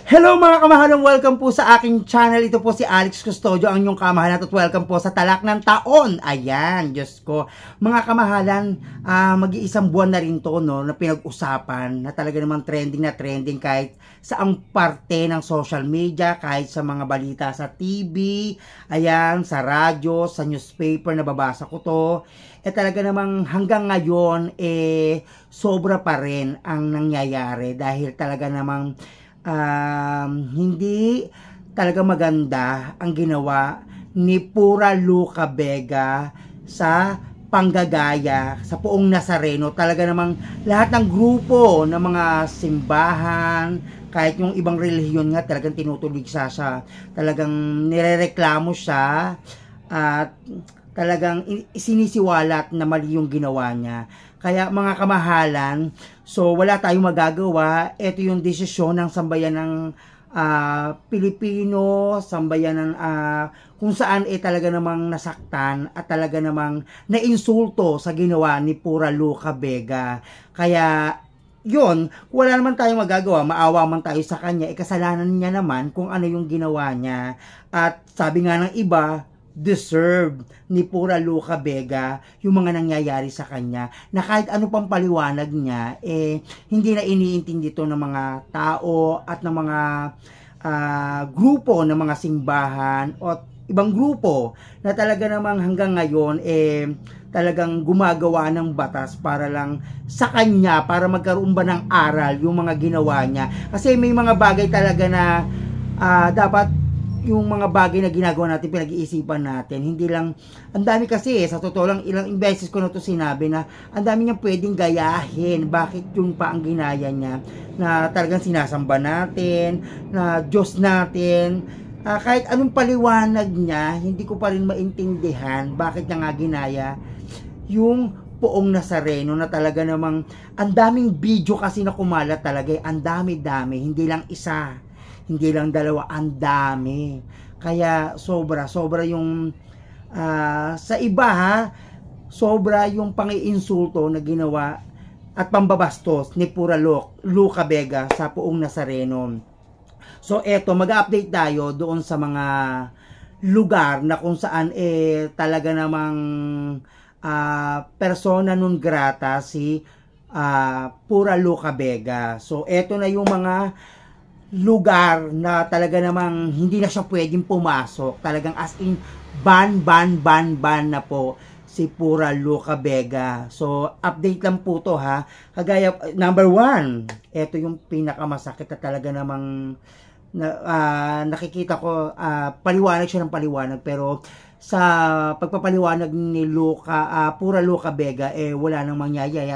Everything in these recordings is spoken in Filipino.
Hello mga kamahalan, welcome po sa aking channel. Ito po si Alex Custodio, ang inyong kamahalan, at welcome po sa Talak ng Taon. Ayan, Diyos ko. Mga kamahalan, mag-iisang buwan na rin to, no, na pinag-usapan, na talaga namang trending na trending kahit sa ang parte ng social media, kahit sa mga balita sa TV, ayan, sa radyo, sa newspaper, nababasa ko to. Talaga namang hanggang ngayon, sobra pa rin ang nangyayari dahil talaga namang hindi talaga maganda ang ginawa ni Pura Luca Vega sa panggagaya sa Poong Nazareno. Talaga namang lahat ng grupo ng mga simbahan, kahit yung ibang relihiyon nga, talagang tinutulig siya, talagang nirereklamo siya at talagang isinisiwalat na mali yung ginawa niya. Kaya mga kamahalan, so wala tayong magagawa. Ito yung desisyon ng sambayan ng Pilipino, sambayan ng kung saan talaga namang nasaktan at talaga namang nainsulto sa ginawa ni Pura Luca Vega. Kaya yun, wala naman tayong magagawa, maawa man tayo sa kanya, kasalanan niya naman kung ano yung ginawa niya. At sabi nga ng iba, deserve ni Pura Luca Vega yung mga nangyayari sa kanya, na kahit ano pang paliwanag niya, hindi na iniintindi to ng mga tao at ng mga grupo ng mga simbahan o ibang grupo na talaga namang hanggang ngayon talagang gumagawa ng batas para lang sa kanya, para magkaroon ba ng aral yung mga ginawa niya. Kasi may mga bagay talaga na dapat yung mga bagay na ginagawa natin, pinag-iisipan natin. Hindi lang, ang dami kasi sa totoo lang, ilang beses ko na to sinabi na ang dami niyang pwedeng gayahin. Bakit yun pa ang ginaya niya? Na talagang sinasamba natin, na Diyos natin. Kahit anong paliwanag niya, hindi ko pa rin maintindihan bakit niya nga ginaya yung Poong Nazareno, na talaga namang ang daming video kasi na kumalat talaga. Ang dami-dami, hindi lang isa, hindi lang dalawa, ang dami. Kaya sobra yung sa iba sobra yung pangiinsulto na ginawa at pambabastos ni Pura Luca Vega sa Poong Nazareno. So eto, mag-update tayo doon sa mga lugar na kung saan talaga namang persona non grata si Pura Luca Vega. So eto na yung mga lugar na talaga namang hindi na siya pwedeng pumasok. Talagang as in ban na po si Pura Luca Vega. So update lang po to Kagaya number 1, ito yung pinakamasakit na talaga namang nakikita ko, paliwanag siya ng paliwanag, pero sa pagpapaliwanag ni Pura Luca Vega, wala nang mangyayari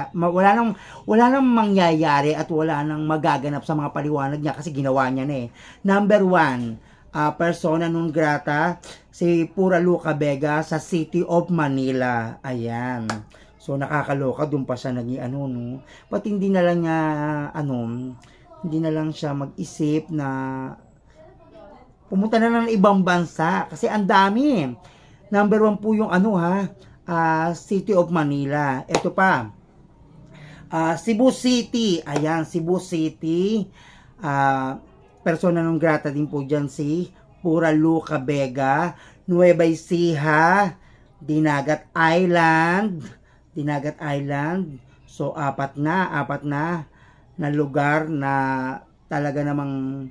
at wala nang magaganap sa mga paliwanag niya kasi ginawa niya na Number 1, persona non grata si Pura Luca Vega sa City of Manila. Ayan. So nakakaloka, doon pa siya naging no. Ba't hindi na lang niya hindi na lang siya mag-isip na pumunta na ng ibang bansa kasi ang dami. Number 1 po yung City of Manila. Ito pa, Cebu City. Ayan, Cebu City. Persona non grata din po dyan si Pura Luca Vega. Nueva Ecija, Dinagat Island. So apat na lugar na talaga namang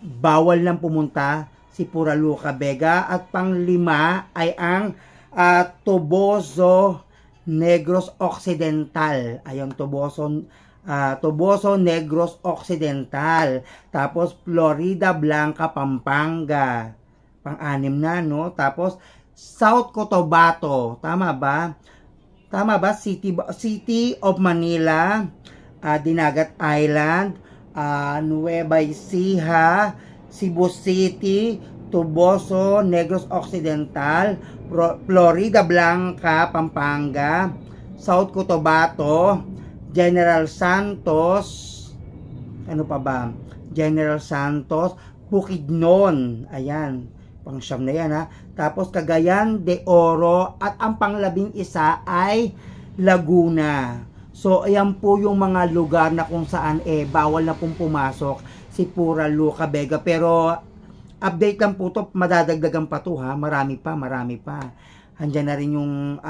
bawal lang pumunta si Pura Luca Vega. At pang-5 ay ang Toboso Negros Occidental. Ayun, Toboso Negros Occidental. Tapos Florida Blanca, Pampanga. Pang-6 na, no? Tapos South Cotabato. Tama ba? City of Manila, Dinagat Island, Nueva Ecija, Cebu City, Toboso Negros Occidental, Florida Blanca, Pampanga, South Cotabato, General Santos, General Santos, Bukidnon, ayan, pang-siyam na yan Tapos Cagayan de Oro, at ang pang-11 ay Laguna. So, ayan po yung mga lugar na kung saan bawal na pong pumasok si Pura Luca Vega. Pero, update lang po to, madadagdagan pa to ha, marami pa. Andiyan na rin yung,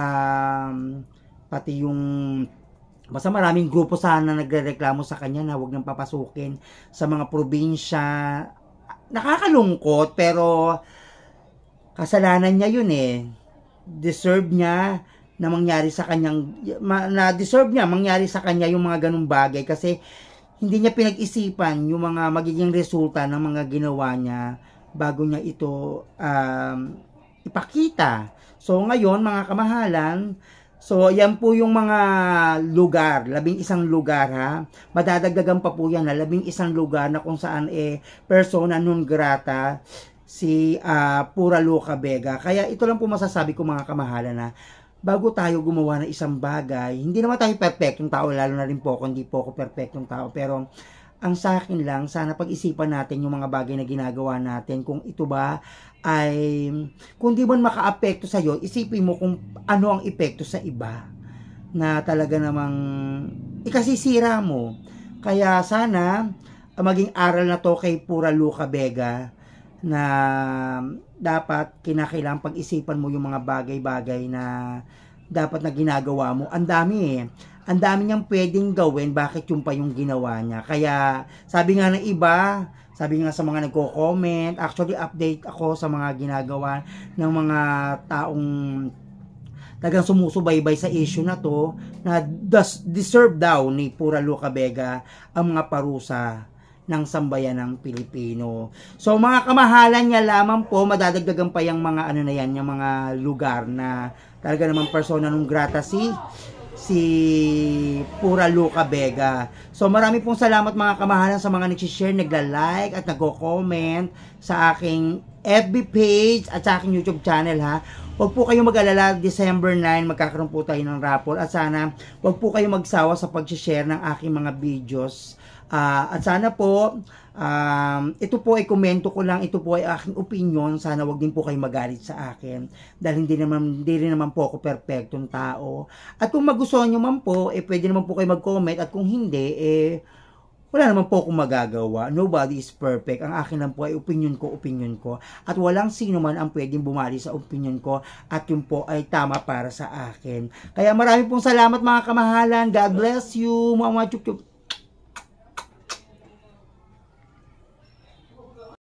pati yung, basta maraming grupo sana nagrereklamo sa kanya na huwag nang papasukin sa mga probinsya. Nakakalungkot, pero kasalanan niya yun deserve niya na mangyari sa kanyang, deserve niya mangyari sa kanya yung mga ganung bagay kasi hindi niya pinag-isipan yung mga magiging resulta ng mga ginawa niya bago niya ito ipakita. So ngayon mga kamahalan, so yan po yung mga lugar, 11 lugar ha, madadagdagan pa po yan na 11 lugar na kung saan persona non grata si Pura Luca Vega. Kaya ito lang po masasabi ko mga kamahalan na bago tayo gumawa ng isang bagay, hindi naman tayo perfectong tao, lalo na rin po ako, hindi po ako perfectong tao, pero ang sa akin lang, sana pag-isipan natin yung mga bagay na ginagawa natin, kung ito ba ay, kung di man maka-apekto sa'yo, isipin mo kung ano ang epekto sa iba, na talaga namang ikasisira mo. Kaya sana, maging aral na to kay Pura Luca Vega, na dapat kinakailangan pag-isipan mo yung mga bagay-bagay na dapat na ginagawa mo. Ang dami ang dami niyang pwedeng gawin, bakit yung pa yung ginawa niya. Kaya sabi nga ng iba, sabi nga sa mga nagko-comment, actually update ako sa mga ginagawa ng mga taong talagang sumusubaybay sa issue na to, na deserve daw ni Pura Luca Vega ang mga parusa ng sambayan ng Pilipino. So mga kamahalan niya lamang po, madadagdagan pa yung mga ano na yan, yung mga lugar na talaga namang persona non grata si Pura Luca Vega. So marami pong salamat mga kamahalan sa mga nag-share, nagla-like at nagko-comment sa aking FB page at sa aking YouTube channel ha. Huwag po kayong mag-alala, December 9 magkakaroon po tayo ng raffle at sana huwag po kayong magsawa sa pag-share ng aking mga videos. At sana po, ito po ay komento ko lang, ito po ay aking opinion, sana wag din po kayo magalit sa akin, dahil hindi rin naman po ako perfectong tao. At kung magustuhan nyo man po, pwede naman po kayo mag-comment, at kung hindi, wala naman po akong magagawa. Nobody is perfect. Ang akin lang po ay opinion ko. At walang sino man ang pwedeng bumali sa opinion ko. At yun po ay tama para sa akin. Kaya marami pong salamat mga kamahalan. God bless you. Mga chup-chup.